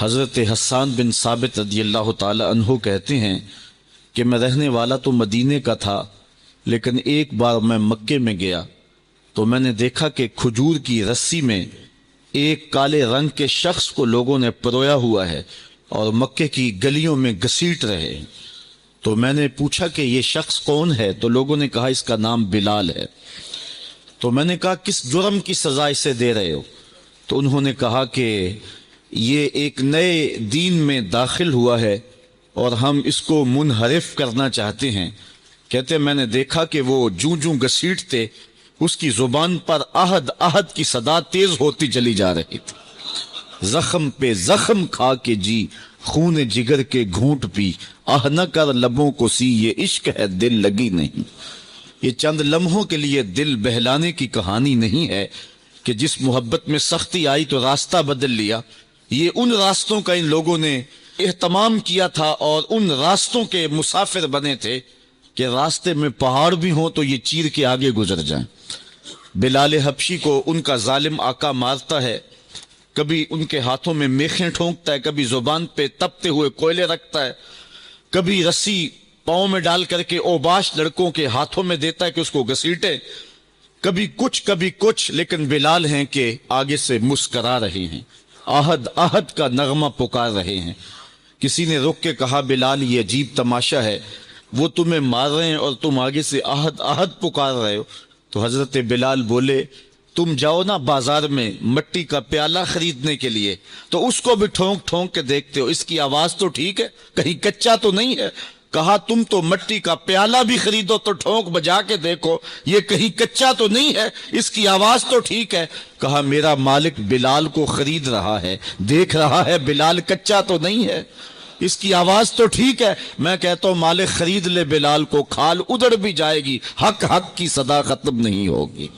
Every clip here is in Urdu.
حضرت حسان بن ثابت رضی اللہ تعالی عنہ کہتے ہیں کہ میں رہنے والا تو مدینے کا تھا، لیکن ایک بار میں مکے میں گیا تو میں نے دیکھا کہ کھجور کی رسی میں ایک کالے رنگ کے شخص کو لوگوں نے پرویا ہوا ہے اور مکے کی گلیوں میں گھسیٹ رہے ہیں۔ تو میں نے پوچھا کہ یہ شخص کون ہے؟ تو لوگوں نے کہا اس کا نام بلال ہے۔ تو میں نے کہا کس جرم کی سزا اسے دے رہے ہو؟ تو انہوں نے کہا کہ یہ ایک نئے دین میں داخل ہوا ہے اور ہم اس کو منحرف کرنا چاہتے ہیں۔ کہتے میں نے دیکھا کہ وہ جوں جوں گھسیٹتے اس کی زبان پر احد احد کی صدا تیز ہوتی چلی جا رہی تھی۔ زخم پہ زخم کھا کے جی، خون جگر کے گھونٹ پی، آہ نہ کر لبوں کو سی، یہ عشق ہے دل لگی نہیں۔ یہ چند لمحوں کے لیے دل بہلانے کی کہانی نہیں ہے کہ جس محبت میں سختی آئی تو راستہ بدل لیا۔ یہ ان راستوں کا ان لوگوں نے اہتمام کیا تھا اور ان راستوں کے مسافر بنے تھے کہ راستے میں پہاڑ بھی ہوں تو یہ چیر کے آگے گزر جائیں۔ بلال حبشی کو ان کا ظالم آقا مارتا ہے، کبھی ان کے ہاتھوں میں میخیں ٹھونکتا ہے، کبھی زبان پہ تپتے ہوئے کوئلے رکھتا ہے، کبھی رسی پاؤں میں ڈال کر کے اوباش لڑکوں کے ہاتھوں میں دیتا ہے کہ اس کو گھسیٹے، کبھی کچھ، لیکن بلال ہیں کہ آگے سے مسکرا رہے ہیں، آہد آہد کا نغمہ پکار رہے ہیں۔ کسی نے رک کے کہا بلال یہ عجیب تماشا ہے، وہ تمہیں مار رہے ہیں اور تم آگے سے آہد آہد پکار رہے ہو۔ تو حضرت بلال بولے تم جاؤ نا بازار میں مٹی کا پیالہ خریدنے کے لیے تو اس کو بھی ٹھونک ٹھونک کے دیکھتے ہو، اس کی آواز تو ٹھیک ہے، کہیں کچا تو نہیں ہے؟ کہا تم تو مٹی کا پیالہ بھی خریدو تو ٹھونک بجا کے دیکھو، یہ کہیں کچا تو نہیں ہے، اس کی آواز تو ٹھیک ہے۔ کہا میرا مالک بلال کو خرید رہا ہے، دیکھ رہا ہے بلال کچا تو نہیں ہے، اس کی آواز تو ٹھیک ہے۔ میں کہتا ہوں مالک خرید لے بلال کو، کھال ادھر بھی جائے گی، حق حق کی صدا ختم نہیں ہوگی۔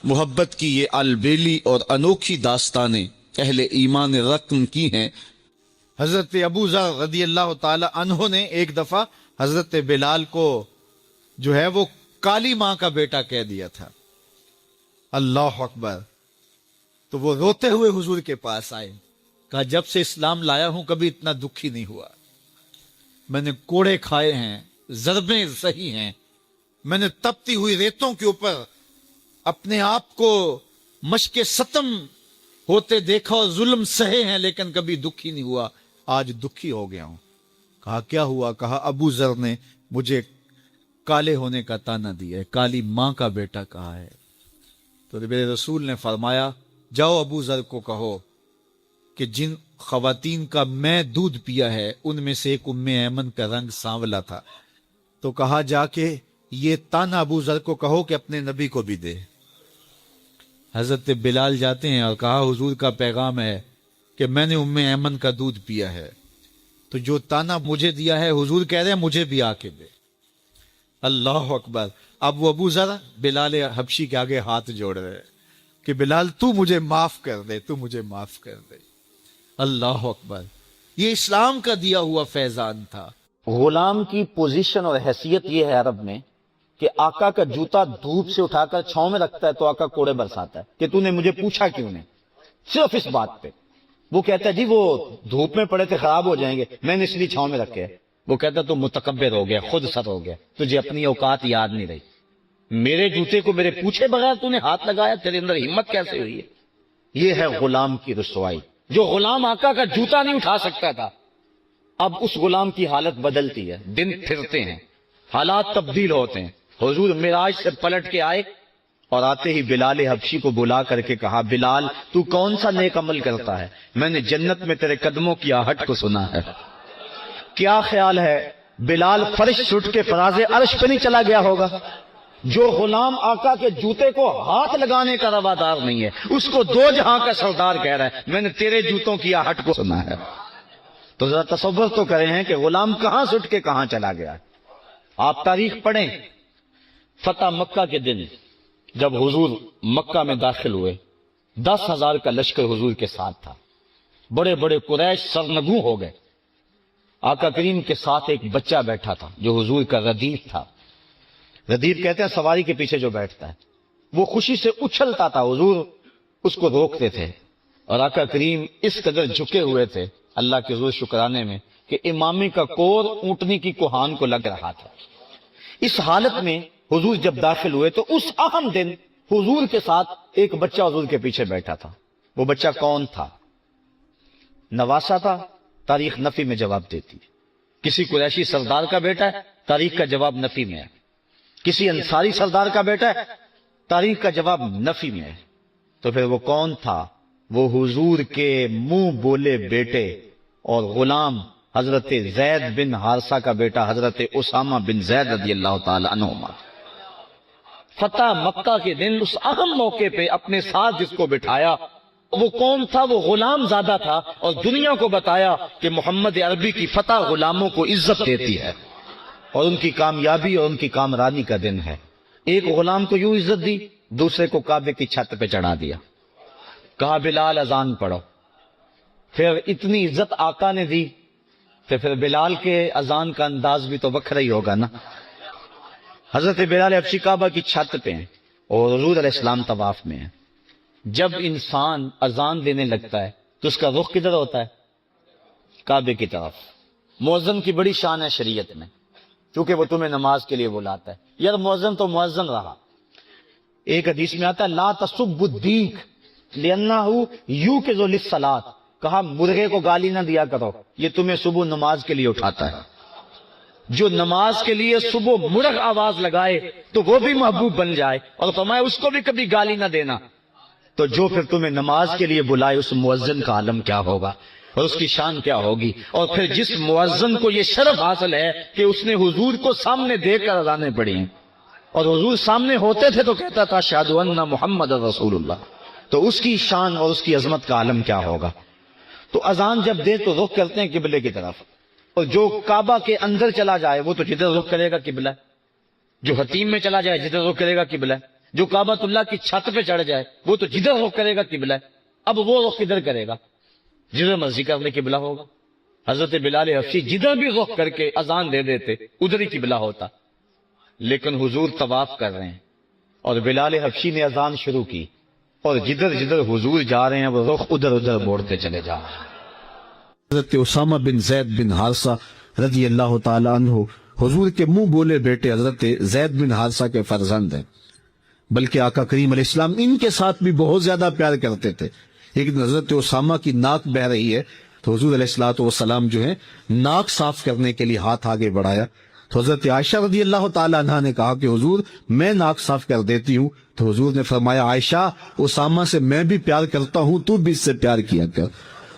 محبت کی یہ البیلی اور انوکھی داستانیں اہل ایمان رقم کی ہیں۔ حضرت ابو ذر رضی اللہ تعالی عنہ نے ایک دفعہ حضرت بلال کو جو ہے وہ کالی ماں کا بیٹا کہہ دیا تھا۔ اللہ اکبر! تو وہ روتے ہوئے حضور کے پاس آئے، کہا جب سے اسلام لایا ہوں کبھی اتنا دکھی نہیں ہوا، میں نے کوڑے کھائے ہیں، ضربیں سہی ہیں، میں نے تپتی ہوئی ریتوں کے اوپر اپنے آپ کو مشق ستم ہوتے دیکھا اور ظلم سہے ہیں، لیکن کبھی دکھی نہیں ہوا، آج دکھی ہو گیا ہوں۔ کہا کیا ہوا؟ کہا ابو ذر نے مجھے کالے ہونے کا تانا دیا ہے، کالی ماں کا بیٹا کہا ہے۔ تو میرے رسول نے فرمایا جاؤ ابو ذر کو کہو کہ جن خواتین کا میں دودھ پیا ہے ان میں سے ایک ام ایمن کا رنگ سانولا تھا، تو کہا جا کے یہ تانا ابو ذر کو کہو کہ اپنے نبی کو بھی دے۔ حضرت بلال جاتے ہیں اور کہا حضور کا پیغام ہے کہ میں نے ام ایمن کا دودھ پیا ہے، تو جو تانا مجھے دیا ہے حضور کہہ رہے ہیں مجھے بھی آ کے دے۔ اللہ اکبر! اب وہ ابو ذر بلال حبشی کے آگے ہاتھ جوڑ رہے کہ بلال تو مجھے معاف کر دے، تو مجھے معاف کر دے۔ اللہ اکبر! یہ اسلام کا دیا ہوا فیضان تھا۔ غلام کی پوزیشن اور حیثیت یہ ہے عرب میں کہ آقا کا جوتا دھوپ سے اٹھا کر چھاؤں میں رکھتا ہے تو آقا کوڑے برساتا ہے کہ تو نے مجھے پوچھا کیوں نہیں، صرف اس بات پہ۔ وہ کہتا ہے جی وہ دھوپ میں پڑے تھے خراب ہو جائیں گے، میں نے اس لیے چھاؤں میں رکھے۔ وہ کہتا ہے تو متکبر ہو گیا، خود سر ہو گیا، تجھے اپنی اوقات یاد نہیں رہی، میرے جوتے کو میرے پوچھے بغیر تو نے ہاتھ لگایا، تیرے اندر ہمت کیسے ہوئی ہے؟ یہ ہے غلام کی رسوائی۔ جو غلام آقا کا جوتا نہیں اٹھا سکتا تھا، اب اس غلام کی حالت بدلتی ہے، دن پھرتے ہیں، حالات تبدیل ہوتے ہیں۔ حضور معراج سے پلٹ کے آئے اور آتے ہی بلال حبشی کو بلا کر کے کہا بلال تو کون سا نیک عمل کرتا ہے؟ میں نے جنت میں تیرے قدموں کی آہٹ کو سنا ہے۔ کیا خیال ہے بلال فرش چھٹ کے فراز عرش پہ نہیں چلا گیا ہوگا؟ جو غلام آقا کے جوتے کو ہاتھ لگانے کا روادار نہیں ہے اس کو دو جہاں کا سردار کہہ رہا ہے میں نے تیرے جوتوں کی آہٹ کو سنا ہے۔ تو ذرا تصور تو کریں ہیں کہ غلام کہاں سٹ کے کہاں چلا گیا۔ آپ تاریخ پڑھیں، فتح مکہ کے دن جب حضور مکہ میں داخل ہوئے 10,000 کا لشکر حضور کے ساتھ تھا، بڑے بڑے قریش سرنگوں ہو گئے۔ آقا کریم کے ساتھ ایک بچہ بیٹھا تھا جو حضور کا ردیف تھا۔ ردیف کہتے ہیں سواری کے پیچھے جو بیٹھتا ہے، وہ خوشی سے اچھلتا تھا، حضور اس کو روکتے تھے، اور آقا کریم اس قدر جھکے ہوئے تھے اللہ کے حضور شکرانے میں کہ امامی کا کور اونٹنی کی کوہان کو لگ رہا تھا۔ اس حالت میں حضور جب داخل ہوئے تو اس اہم دن حضور کے ساتھ ایک بچہ حضور کے پیچھے بیٹھا تھا۔ وہ بچہ کون تھا؟ نواسا تھا، تاریخ نفی میں جواب دیتی ہے۔ کسی قریشی سردار کا بیٹا ہے، تاریخ کا جواب نفی میں ہے۔ کسی انصاری سردار کا بیٹا ہے، تاریخ کا جواب نفی میں ہے۔ تو پھر وہ کون تھا؟ وہ حضور کے منہ بولے بیٹے اور غلام حضرت زید بن حارثہ کا بیٹا حضرت اسامہ بن زید رضی اللہ تعالی عنہما۔ فتح مکہ کے دن اس اہم موقع پہ اپنے ساتھ جس کو بٹھایا وہ کون تھا؟ وہ غلام زادہ تھا، اور دنیا کو بتایا کہ محمد عربی کی فتح غلاموں کو عزت دیتی ہے اور ان کی کامیابی اور ان کی کامرانی کا دن ہے۔ ایک غلام کو یوں عزت دی، دوسرے کو کعبے کی چھت پہ چڑھا دیا، کہا بلال اذان پڑھو۔ پھر اتنی عزت آقا نے دی تو پھر بلال کے اذان کا انداز بھی تو وکھرا ہی ہوگا نا۔ حضرت بلال حبشی کعبہ کی چھت پہ ہیں اور حضور علیہ السلام طواف میں ہیں۔ جب انسان اذان دینے لگتا ہے تو اس کا رخ کدھر ہوتا ہے؟ کعبے کی طرف۔ مؤذن کی بڑی شان ہے شریعت میں، چونکہ وہ تمہیں نماز کے لیے بلاتا ہے۔ یار مؤذن تو مؤذن رہا۔ ایک حدیث میں آتا ہے لا تسبوا الدیک لأنہ یوقظ للصلاۃ، کہا مرغے کو گالی نہ دیا کرو، یہ تمہیں صبح نماز کے لیے اٹھاتا ہے۔ جو نماز کے لیے صبح مرغ آواز لگائے تو وہ بھی محبوب بن جائے، اور فرمایا اس کو بھی کبھی گالی نہ دینا۔ تو جو پھر تمہیں نماز کے لیے بلائے اس مؤذن کا عالم کیا ہوگا اور اس کی شان کیا ہوگی۔ اور پھر جس مؤذن کو یہ شرف حاصل ہے کہ اس نے حضور کو سامنے دیکھ کر اذانیں پڑھی ہیں، اور حضور سامنے ہوتے تھے تو کہتا تھا اشہد ان محمد رسول اللہ، تو اس کی شان اور اس کی عظمت کا عالم کیا ہوگا۔ تو اذان جب دے تو رخ کرتے ہیں قبلے کی طرف، اور جو کعبہ کے اندر چلا جائے وہ تو جدھر رخ کرے گا قبلہ ہے، جو حتیم میں چلا جائے جدھر رخ کرے گا قبلہ ہے، جو کعبۃ اللہ کی چھت پہ چڑھ جائے وہ تو جدھر رخ کرے گا قبلہ ہے۔ اب وہ رخ کدھر کرے گا؟ جدھر مرضی کر لے قبلہ ہوگا۔ حضرت بلال حبشی جدھر بھی رخ کر کے اذان دے دیتے ادھر ہی قبلہ ہوتا، لیکن حضور طواف کر رہے ہیں اور بلال حبشی نے اذان شروع کی، اور جدھر جدھر حضور جا رہے ہیں وہ رخ ادھر ادھر موڑتے چلے جا رہے ہیں۔ حضرت اسامہ بن زید بن حارثہ رضی اللہ تعالی عنہ حضور کے منہ بولے بیٹے حضرت زید بن حارثہ کے فرزند ہیں، بلکہ آقا کریم علیہ السلام ان کے ساتھ بھی بہت زیادہ پیار کرتے تھے۔ ایک دن حضرت اسامہ کی ناک بہ رہی ہے تو حضور علیہ الصلوۃ والسلام جو ہے ناک صاف کرنے کے لیے ہاتھ آگے بڑھایا، تو حضرت عائشہ رضی اللہ تعالی عنہا نے کہا کہ حضور میں ناک صاف کر دیتی ہوں، تو حضور نے فرمایا عائشہ اسامہ سے میں بھی پیار کرتا ہوں، تو بھی اس سے پیار کیا کر۔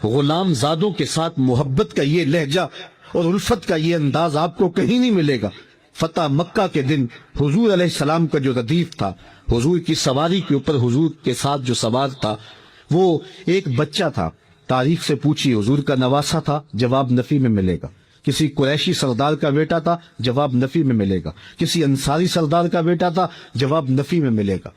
غلام زادوں کے ساتھ محبت کا یہ لہجہ اور الفت کا یہ انداز آپ کو کہیں نہیں ملے گا۔ فتح مکہ کے دن حضور علیہ السلام کا جو ردیف تھا، حضور کی سواری کے اوپر حضور کے ساتھ جو سوار تھا وہ ایک بچہ تھا۔ تاریخ سے پوچھی، حضور کا نواسا تھا، جواب نفی میں ملے گا۔ کسی قریشی سردار کا بیٹا تھا، جواب نفی میں ملے گا۔ کسی انصاری سردار کا بیٹا تھا، جواب نفی میں ملے گا۔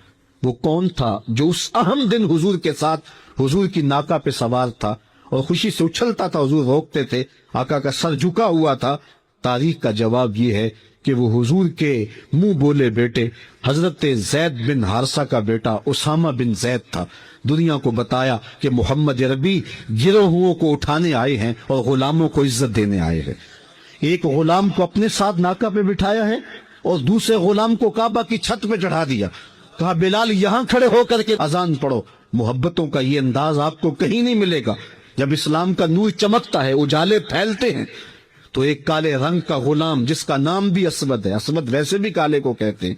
وہ کون تھا جو اس اہم دن حضور کے ساتھ حضور کی ناکہ پہ سوار تھا اور خوشی سے اچھلتا تھا، حضور روکتے تھے، آقا کا سر جھکا ہوا تھا؟ تاریخ کا جواب یہ ہے کہ وہ حضور کے منہ بولے بیٹے حضرت زید بن حارثہ کا بیٹا اسامہ بن زید تھا۔ دنیا کو بتایا کہ محمد عربی گروہوں کو اٹھانے آئے ہیں اور غلاموں کو عزت دینے آئے ہیں۔ ایک غلام کو اپنے ساتھ ناکہ پہ بٹھایا ہے اور دوسرے غلام کو کعبہ کی چھت پہ چڑھا دیا، کہا بلال یہاں کھڑے ہو کر کے اذان پڑھو۔ محبتوں کا یہ انداز آپ کو کہیں نہیں ملے گا۔ جب اسلام کا نور چمکتا ہے، اجالے پھیلتے ہیں، تو ایک کالے رنگ کا غلام جس کا نام بھی اسود ہے، اسود ویسے بھی کالے کو کہتے ہیں،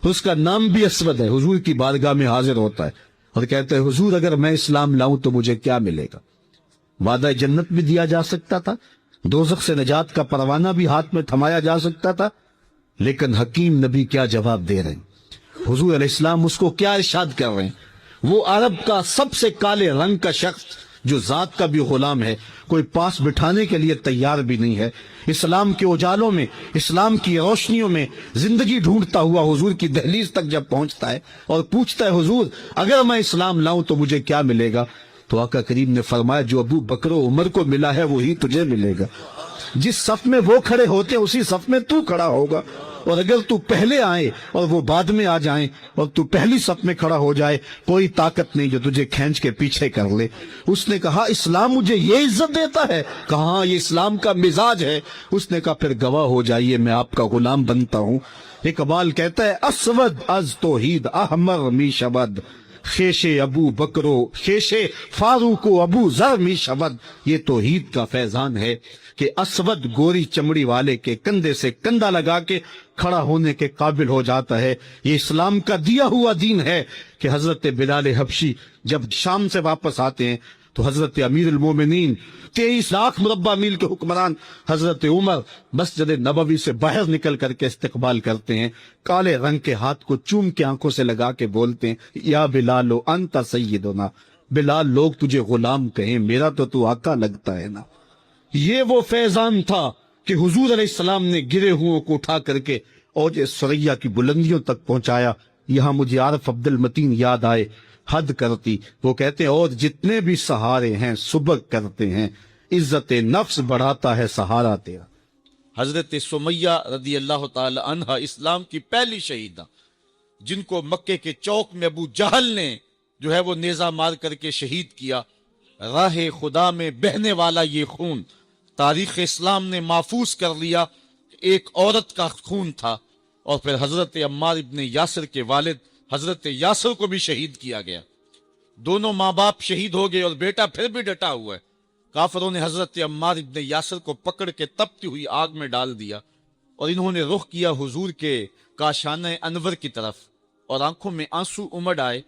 اس کا نام بھی اسود ہے، حضور کی بارگاہ میں حاضر ہوتا ہے اور کہتے ہیں حضور اگر میں اسلام لاؤں تو مجھے کیا ملے گا؟ وعدہ جنت بھی دیا جا سکتا تھا، دوزخ سے نجات کا پروانہ بھی ہاتھ میں تھمایا جا سکتا تھا، لیکن حکیم نبی کیا جواب دے رہے ہیں؟ حضور علیہ السلام اس کو کیا ارشاد کر رہے ہیں؟ وہ عرب کا سب سے کالے رنگ کا شخص جو ذات کا بھی غلام ہے، کوئی پاس بٹھانے کے لیے تیار بھی نہیں ہے، اسلام کے اجالوں میں، اسلام کی روشنیوں میں زندگی ڈھونڈتا ہوا حضور کی دہلیز تک جب پہنچتا ہے اور پوچھتا ہے حضور اگر میں اسلام لاؤں تو مجھے کیا ملے گا؟ تو آقا کریم نے فرمایا جو ابو بکر و عمر کو ملا ہے وہی تجھے ملے گا۔ جس صف میں وہ کھڑے ہوتے ہیں اسی صف میں تو کھڑا ہوگا، اور اگر تو پہلے آئے اور وہ بعد میں آ جائیں اور تو پہلی صف میں کھڑا ہو جائے، کوئی طاقت نہیں جو تجھے کھینچ کے پیچھے کر لے۔ اس نے کہا اسلام مجھے یہ عزت دیتا ہے؟ کہاں، یہ اسلام کا مزاج ہے۔ اس نے کہا پھر گواہ ہو جائیے، میں آپ کا غلام بنتا ہوں۔ اقبال کہتا ہے اسود از توحید احمر می شود، خیش ابو بکرو خیش فاروق و ابو ذر می شود۔ یہ توحید کا فیضان ہے کہ اسود گوری چمڑی والے کے کندھے سے کندھا لگا کے کھڑا ہونے کے قابل ہو جاتا ہے۔ یہ اسلام کا دیا ہوا دین ہے کہ حضرت بلال حبشی جب شام سے واپس آتے ہیں تو حضرت امیر المومنین 23 لاکھ مربع میل کے حکمران حضرت عمر مسجد نبوی سے باہر نکل کر کے استقبال کرتے ہیں، کالے رنگ کے ہاتھ کو چوم کے آنکھوں سے لگا کے بولتے ہیں یا بلال انت سیدنا، بلال لوگ تجھے غلام کہیں، میرا تو آقا لگتا ہے نا۔ یہ وہ فیضان تھا کہ حضور علیہ السلام نے گرے ہوں کو اٹھا کر کے اوج ثریا کی بلندیوں تک پہنچایا۔ یہاں مجھے عارف عبد المتین یاد آئے، حد کرتی، وہ کہتے ہیں اور جتنے بھی سہارے ہیں سبق کرتے ہیں، عزت نفس بڑھاتا ہے سہارا تیرا۔ حضرت سمیہ رضی اللہ تعالی عنہ اسلام کی پہلی شہیدہ، جن کو مکے کے چوک میں ابو جہل نے جو ہے وہ نیزہ مار کر کے شہید کیا۔ راہ خدا میں بہنے والا یہ خون تاریخ اسلام نے محفوظ کر لیا، ایک عورت کا خون تھا۔ اور پھر حضرت عمار ابن یاسر کے والد حضرت یاسر کو بھی شہید کیا گیا۔ دونوں ماں باپ شہید ہو گئے اور بیٹا پھر بھی ڈٹا ہوا ہے۔ کافروں نے حضرت عمار ابن یاسر کو پکڑ کے تپتی ہوئی آگ میں ڈال دیا اور انہوں نے رخ کیا حضور کے کاشانہ انور کی طرف، اور آنکھوں میں آنسو امڑ آئے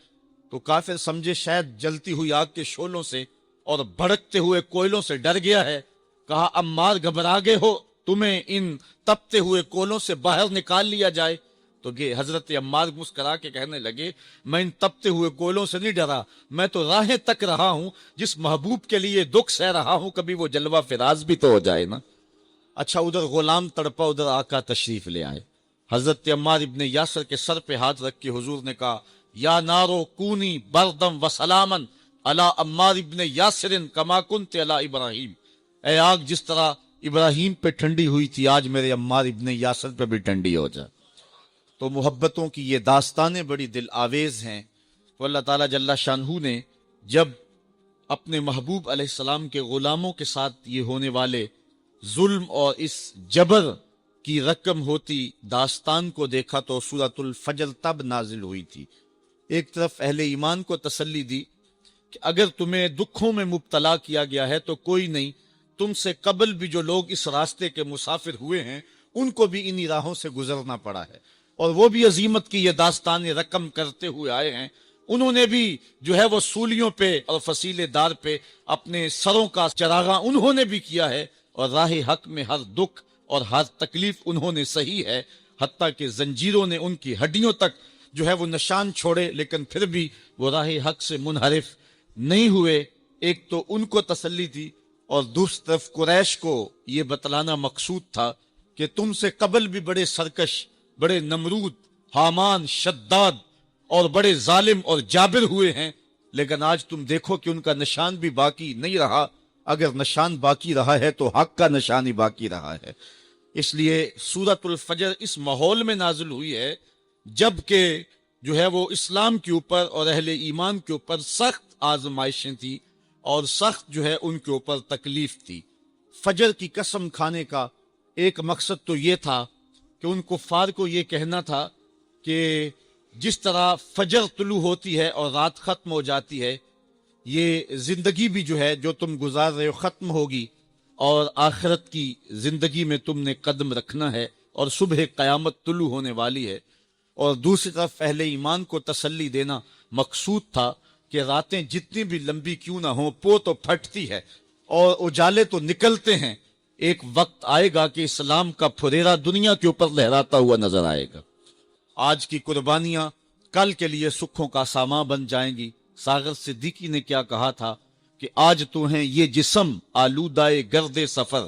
تو کافر سمجھے شاید جلتی ہوئی آگ کے شعلوں سے اور بھڑکتے ہوئے کوئلوں سے ڈر گیا ہے۔ کہا عمار گھبرا گئے ہو، تمہیں ان تپتے ہوئے کولوں سے باہر نکال لیا جائے؟ تو یہ حضرت عمار مسکرا کے کہنے لگے میں ان تپتے ہوئے کولوں سے نہیں ڈرا، میں تو راہیں تک رہا ہوں، جس محبوب کے لیے دکھ سہ رہا ہوں کبھی وہ جلوہ فراز بھی تو ہو جائے نا۔ اچھا ادھر غلام تڑپا، ادھر آقا تشریف لے آئے۔ حضرت عمار ابن یاسر کے سر پہ ہاتھ رکھ کے حضور نے کہا یا نارو کونی بردم و سلامن علی عمار ابن یاسر کما کنت علی ابراہیم، اے آگ جس طرح ابراہیم پہ ٹھنڈی ہوئی تھی آج میرے عمار ابن یاسر پہ بھی ٹھنڈی ہو جائے۔ تو محبتوں کی یہ داستانیں بڑی دل آویز ہیں۔ تو اللہ تعالیٰ جل شانہ نے جب اپنے محبوب علیہ السلام کے غلاموں کے ساتھ یہ ہونے والے ظلم اور اس جبر کی رقم ہوتی داستان کو دیکھا تو سورۃ الفجر تب نازل ہوئی تھی۔ ایک طرف اہل ایمان کو تسلی دی کہ اگر تمہیں دکھوں میں مبتلا کیا گیا ہے تو کوئی نہیں، تم سے قبل بھی جو لوگ اس راستے کے مسافر ہوئے ہیں ان کو بھی انہی راہوں سے گزرنا پڑا ہے، اور وہ بھی عظیمت کی یہ داستان رقم کرتے ہوئے آئے ہیں۔ انہوں نے بھی جو ہے وہ سولیوں پہ اور فصیلے دار پہ اپنے سروں کا چراغاں انہوں نے بھی کیا ہے، اور راہ حق میں ہر دکھ اور ہر تکلیف انہوں نے سہی ہے، حتیٰ کہ زنجیروں نے ان کی ہڈیوں تک جو ہے وہ نشان چھوڑے، لیکن پھر بھی وہ راہ حق سے منحرف نہیں ہوئے۔ ایک تو ان کو تسلی دی، اور دوسری طرف قریش کو یہ بتلانا مقصود تھا کہ تم سے قبل بھی بڑے سرکش، بڑے نمرود، حامان، شداد اور بڑے ظالم اور جابر ہوئے ہیں، لیکن آج تم دیکھو کہ ان کا نشان بھی باقی نہیں رہا۔ اگر نشان باقی رہا ہے تو حق کا نشان ہی باقی رہا ہے۔ اس لیے سورۃ الفجر اس ماحول میں نازل ہوئی ہے جب کہ جو ہے وہ اسلام کے اوپر اور اہل ایمان کے اوپر سخت آزمائشیں تھی اور سخت جو ہے ان کے اوپر تکلیف تھی۔ فجر کی قسم کھانے کا ایک مقصد تو یہ تھا کہ ان کفار کو یہ کہنا تھا کہ جس طرح فجر طلوع ہوتی ہے اور رات ختم ہو جاتی ہے، یہ زندگی بھی جو ہے جو تم گزار رہے ہو ختم ہوگی، اور آخرت کی زندگی میں تم نے قدم رکھنا ہے، اور صبح قیامت طلوع ہونے والی ہے۔ اور دوسری طرف اہل ایمان کو تسلی دینا مقصود تھا کہ راتیں جتنی بھی لمبی کیوں نہ ہوں، پو تو پھٹتی ہے اور اجالے تو نکلتے ہیں، ایک وقت آئے گا کہ اسلام کا پھریرا دنیا کے اوپر لہراتا ہوا نظر آئے گا۔ آج کی قربانیاں کل کے لیے سکھوں کا سامان بن جائیں گی۔ ساغر صدیقی نے کیا کہا تھا کہ آج تو ہیں یہ جسم آلودائے گرد سفر،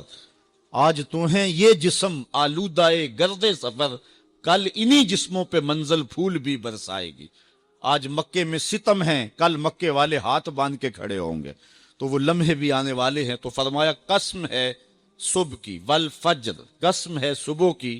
آج تو ہیں یہ جسم آلودائے گرد سفر، کل انہی جسموں پہ منزل پھول بھی برسائے گی۔ آج مکے میں ستم ہیں، کل مکے والے ہاتھ باندھ کے کھڑے ہوں گے، تو وہ لمحے بھی آنے والے ہیں۔ تو فرمایا قسم ہے صبح کی، والفجر، قسم ہے صبح کی،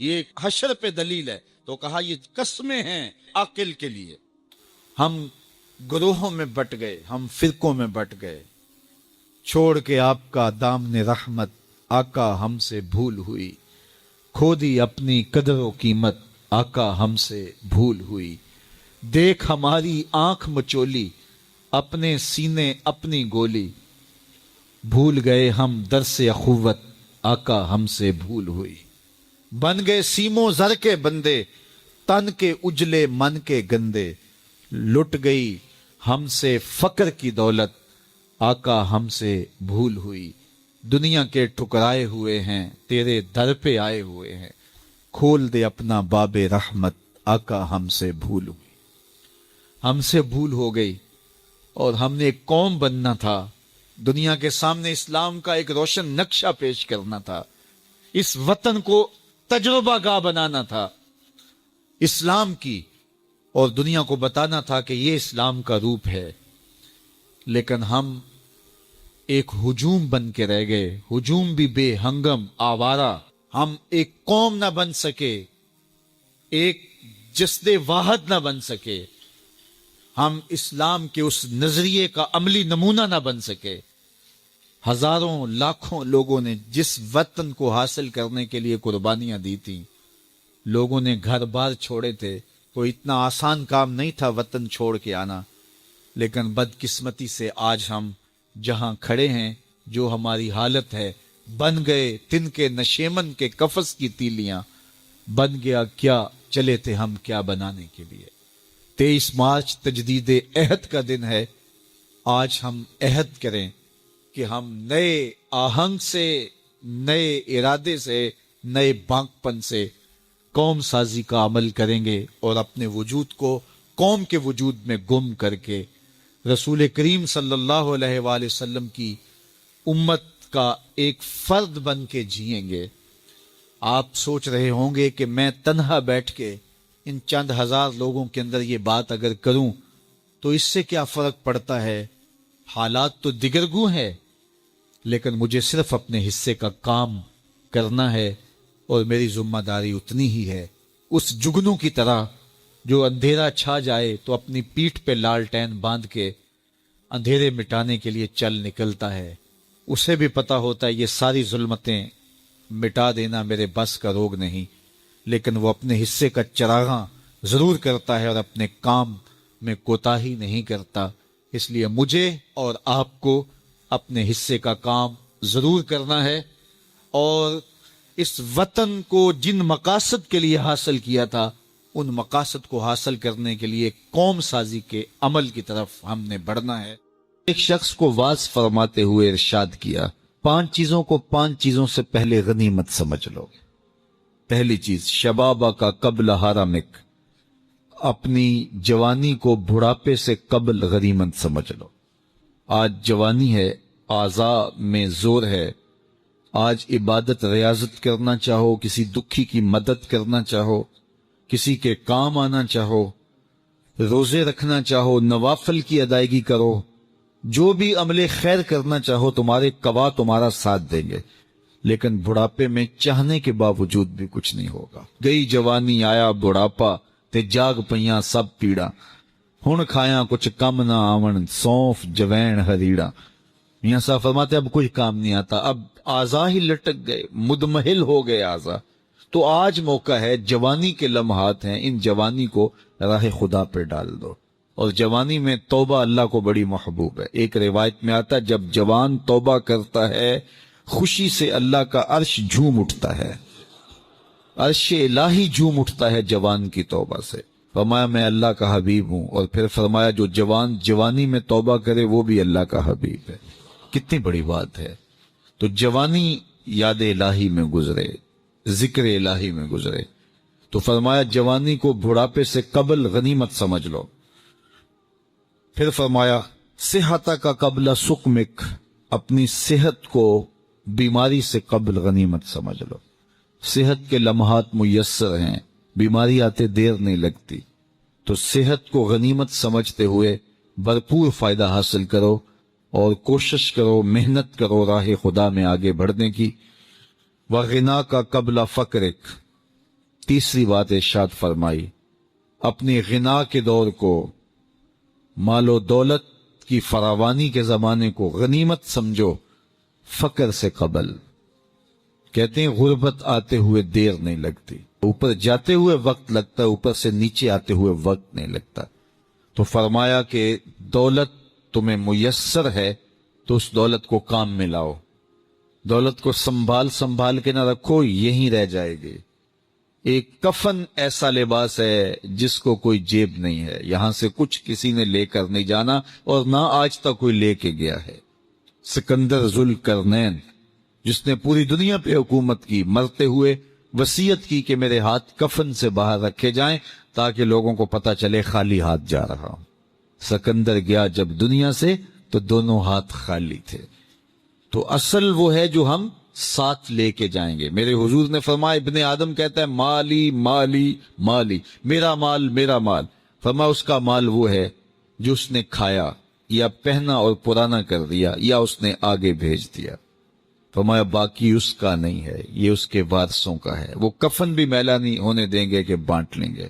یہ حشر پہ دلیل ہے، تو کہا یہ قسمیں ہیں عاقل کے لیے۔ ہم گروہوں میں بٹ گئے، ہم فرقوں میں بٹ گئے، چھوڑ کے آپ کا دامن رحمت آقا ہم سے بھول ہوئی، کھو دی اپنی قدر و قیمت آقا ہم سے بھول ہوئی، دیکھ ہماری آنکھ مچولی اپنے سینے اپنی گولی، بھول گئے ہم درس اخوت آقا ہم سے بھول ہوئی، بن گئے سیموں زر کے بندے تن کے اجلے من کے گندے، لٹ گئی ہم سے فقر کی دولت آقا ہم سے بھول ہوئی، دنیا کے ٹھکرائے ہوئے ہیں تیرے در پہ آئے ہوئے ہیں، کھول دے اپنا باب رحمت آقا ہم سے بھول ہوئی۔ ہم سے بھول ہو گئی اور ہم نے ایک قوم بننا تھا، دنیا کے سامنے اسلام کا ایک روشن نقشہ پیش کرنا تھا، اس وطن کو تجربہ گاہ بنانا تھا اسلام کی، اور دنیا کو بتانا تھا کہ یہ اسلام کا روپ ہے، لیکن ہم ایک ہجوم بن کے رہ گئے، ہجوم بھی بے ہنگم آوارہ، ہم ایک قوم نہ بن سکے، ایک جسد واحد نہ بن سکے، ہم اسلام کے اس نظریے کا عملی نمونہ نہ بن سکے۔ ہزاروں لاکھوں لوگوں نے جس وطن کو حاصل کرنے کے لیے قربانیاں دی تھیں، لوگوں نے گھر بار چھوڑے تھے، کوئی اتنا آسان کام نہیں تھا وطن چھوڑ کے آنا، لیکن بدقسمتی سے آج ہم جہاں کھڑے ہیں، جو ہماری حالت ہے، بن گئے تن کے نشیمن کے کفس کی تیلیاں، بن گیا کیا چلے تھے ہم کیا بنانے کے لیے۔ 23 مارچ تجدید عہد کا دن ہے، آج ہم عہد کریں کہ ہم نئے آہنگ سے، نئے ارادے سے، نئے بانکپن سے قوم سازی کا عمل کریں گے، اور اپنے وجود کو قوم کے وجود میں گم کر کے رسول کریم صلی اللہ علیہ وآلہ وسلم کی امت کا ایک فرد بن کے جئیں گے۔ آپ سوچ رہے ہوں گے کہ میں تنہا بیٹھ کے ان چند ہزار لوگوں کے اندر یہ بات اگر کروں تو اس سے کیا فرق پڑتا ہے، حالات تو دگرگوں ہے، لیکن مجھے صرف اپنے حصے کا کام کرنا ہے، اور میری ذمہ داری اتنی ہی ہے۔ اس جگنوں کی طرح جو اندھیرا چھا جائے تو اپنی پیٹھ پہ لالٹین باندھ کے اندھیرے مٹانے کے لیے چل نکلتا ہے، اسے بھی پتا ہوتا ہے یہ ساری ظلمتیں مٹا دینا میرے بس کا روگ نہیں، لیکن وہ اپنے حصے کا چراغاں ضرور کرتا ہے اور اپنے کام میں کوتاہی نہیں کرتا۔ اس لیے مجھے اور آپ کو اپنے حصے کا کام ضرور کرنا ہے، اور اس وطن کو جن مقاصد کے لیے حاصل کیا تھا ان مقاصد کو حاصل کرنے کے لیے قوم سازی کے عمل کی طرف ہم نے بڑھنا ہے۔ ایک شخص کو واعظ فرماتے ہوئے ارشاد کیا، 5 چیزوں کو 5 چیزوں سے پہلے غنیمت سمجھ لو۔ پہلی چیز، شبابہ کا قبل حرامک، اپنی جوانی کو بڑھاپے سے قبل غنیمت سمجھ لو۔ آج جوانی ہے، اعضاء میں زور ہے، آج عبادت ریاضت کرنا چاہو، کسی دکھی کی مدد کرنا چاہو، کسی کے کام آنا چاہو، روزے رکھنا چاہو، نوافل کی ادائیگی کرو، جو بھی عمل خیر کرنا چاہو، تمہارے قوا تمہارا ساتھ دیں گے، لیکن بڑھاپے میں چاہنے کے باوجود بھی کچھ نہیں ہوگا۔ گئی جوانی آیا بڑھاپا تے جاگ پیاں سب پیڑا، ہن کھایاں کچھ کم نہ آون سونف جوین ہریڑا۔ میاں صاحب فرماتے اب کوئی کام نہیں آتا، اب اعضاء ہی لٹک گئے، مدمحل ہو گئے اعضاء۔ تو آج موقع ہے، جوانی کے لمحات ہیں، ان جوانی کو راہ خدا پہ ڈال دو، اور جوانی میں توبہ اللہ کو بڑی محبوب ہے۔ ایک روایت میں آتا ہے جب جوان توبہ کرتا ہے خوشی سے اللہ کا عرش جھوم اٹھتا ہے، عرش الہی جھوم اٹھتا ہے جوان کی توبہ سے۔ فرمایا میں اللہ کا حبیب ہوں، اور پھر فرمایا جو جوان جوانی میں توبہ کرے وہ بھی اللہ کا حبیب ہے۔ کتنی بڑی بات ہے۔ تو جوانی یاد الہی میں گزرے، ذکر الہی میں گزرے، تو فرمایا جوانی کو بڑھاپے سے قبل غنیمت سمجھ لو۔ پھر فرمایا صحت کا قبل سقمک، اپنی صحت کو بیماری سے قبل غنیمت سمجھ لو۔ صحت کے لمحات میسر ہیں، بیماری آتے دیر نہیں لگتی، تو صحت کو غنیمت سمجھتے ہوئے بھرپور فائدہ حاصل کرو، اور کوشش کرو، محنت کرو راہ خدا میں آگے بڑھنے کی۔ وغنا کا قبل فقرک، تیسری بات ارشاد فرمائی، اپنی غنا کے دور کو، مال و دولت کی فراوانی کے زمانے کو غنیمت سمجھو فقر سے قبل۔ کہتے ہیں غربت آتے ہوئے دیر نہیں لگتی، اوپر جاتے ہوئے وقت لگتا ہے، اوپر سے نیچے آتے ہوئے وقت نہیں لگتا۔ تو فرمایا کہ دولت تمہیں میسر ہے تو اس دولت کو کام میں لاؤ، دولت کو سنبھال کے نہ رکھو، یہیں رہ جائے گی۔ ایک کفن ایسا لباس ہے جس کو کوئی جیب نہیں ہے، یہاں سے کچھ کسی نے لے کر نہیں جانا اور نہ آج تک کوئی لے کے گیا ہے۔ سکندر ذوالقرنین جس نے پوری دنیا پہ حکومت کی، مرتے ہوئے وصیت کی کہ میرے ہاتھ کفن سے باہر رکھے جائیں تاکہ لوگوں کو پتہ چلے خالی ہاتھ جا رہا ہوں۔ سکندر گیا جب دنیا سے تو دونوں ہاتھ خالی تھے۔ تو اصل وہ ہے جو ہم ساتھ لے کے جائیں گے۔ میرے حضور نے فرمایا، ابن آدم کہتا ہے مالی مالی مالی، میرا مال میرا مال۔ فرمایا اس کا مال وہ ہے جو اس نے کھایا یا پہنا اور پرانا کر دیا یا اس نے آگے بھیج دیا۔ فرمایا باقی اس کا نہیں ہے، یہ اس کے وارثوں کا ہے، وہ کفن بھی میلا نہیں ہونے دیں گے کہ بانٹ لیں گے۔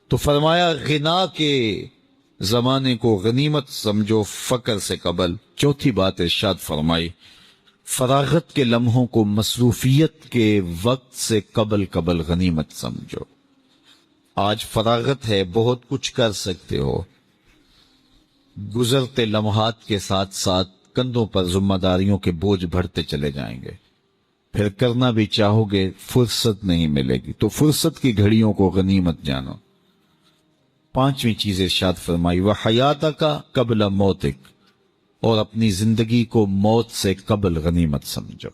تو فرمایا غنا کے زمانے کو غنیمت سمجھو فقر سے قبل۔ چوتھی بات ارشاد فرمائی، فراغت کے لمحوں کو مصروفیت کے وقت سے قبل غنیمت سمجھو۔ آج فراغت ہے، بہت کچھ کر سکتے ہو، گزرتے لمحات کے ساتھ ساتھ کندھوں پر ذمہ داریوں کے بوجھ بڑھتے چلے جائیں گے، پھر کرنا بھی چاہو گے فرصت نہیں ملے گی۔ تو فرصت کی گھڑیوں کو غنیمت جانو۔ پانچویں چیز ارشاد فرمائی، وَحَيَاتَكَ قَبْلَ مَوْتِكَ، اور اپنی زندگی کو موت سے قبل غنیمت سمجھو۔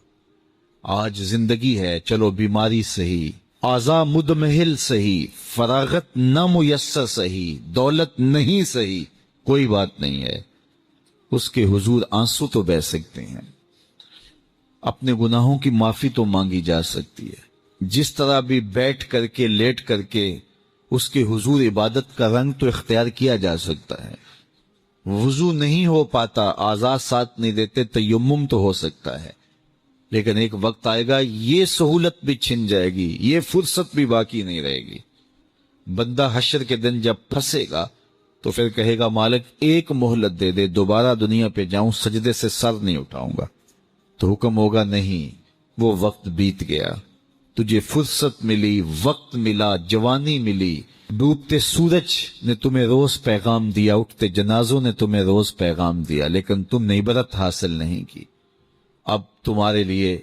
آج زندگی ہے، چلو بیماری صحیح، اعضاء مدمحل صحیح، فراغت نہ میسر صحیح، دولت نہیں صحیح، کوئی بات نہیں ہے، اس کے حضور آنسو تو بہہ سکتے ہیں، اپنے گناہوں کی معافی تو مانگی جا سکتی ہے، جس طرح بھی بیٹھ کر کے لیٹ کر کے اس کے حضور عبادت کا رنگ تو اختیار کیا جا سکتا ہے۔ وضو نہیں ہو پاتا، اعضاء ساتھ نہیں دیتے، تیمم تو ہو سکتا ہے، لیکن ایک وقت آئے گا یہ سہولت بھی چھن جائے گی، یہ فرصت بھی باقی نہیں رہے گی۔ بندہ حشر کے دن جب پھنسے گا تو پھر کہے گا مالک ایک مہلت دے دے، دوبارہ دنیا پہ جاؤں، سجدے سے سر نہیں اٹھاؤں گا۔ تو حکم ہوگا نہیں، وہ وقت بیت گیا، تجھے فرصت ملی، وقت ملا، جوانی ملی، ڈوبتے سورج نے تمہیں روز پیغام دیا، اٹھتے جنازوں نے تمہیں روز پیغام دیا، لیکن تم نے عبرت حاصل نہیں کی۔ اب تمہارے لیے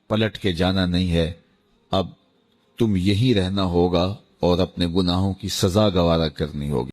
پلٹ کے جانا نہیں ہے، اب تم یہی رہنا ہوگا اور اپنے گناہوں کی سزا گوارا کرنی ہوگی۔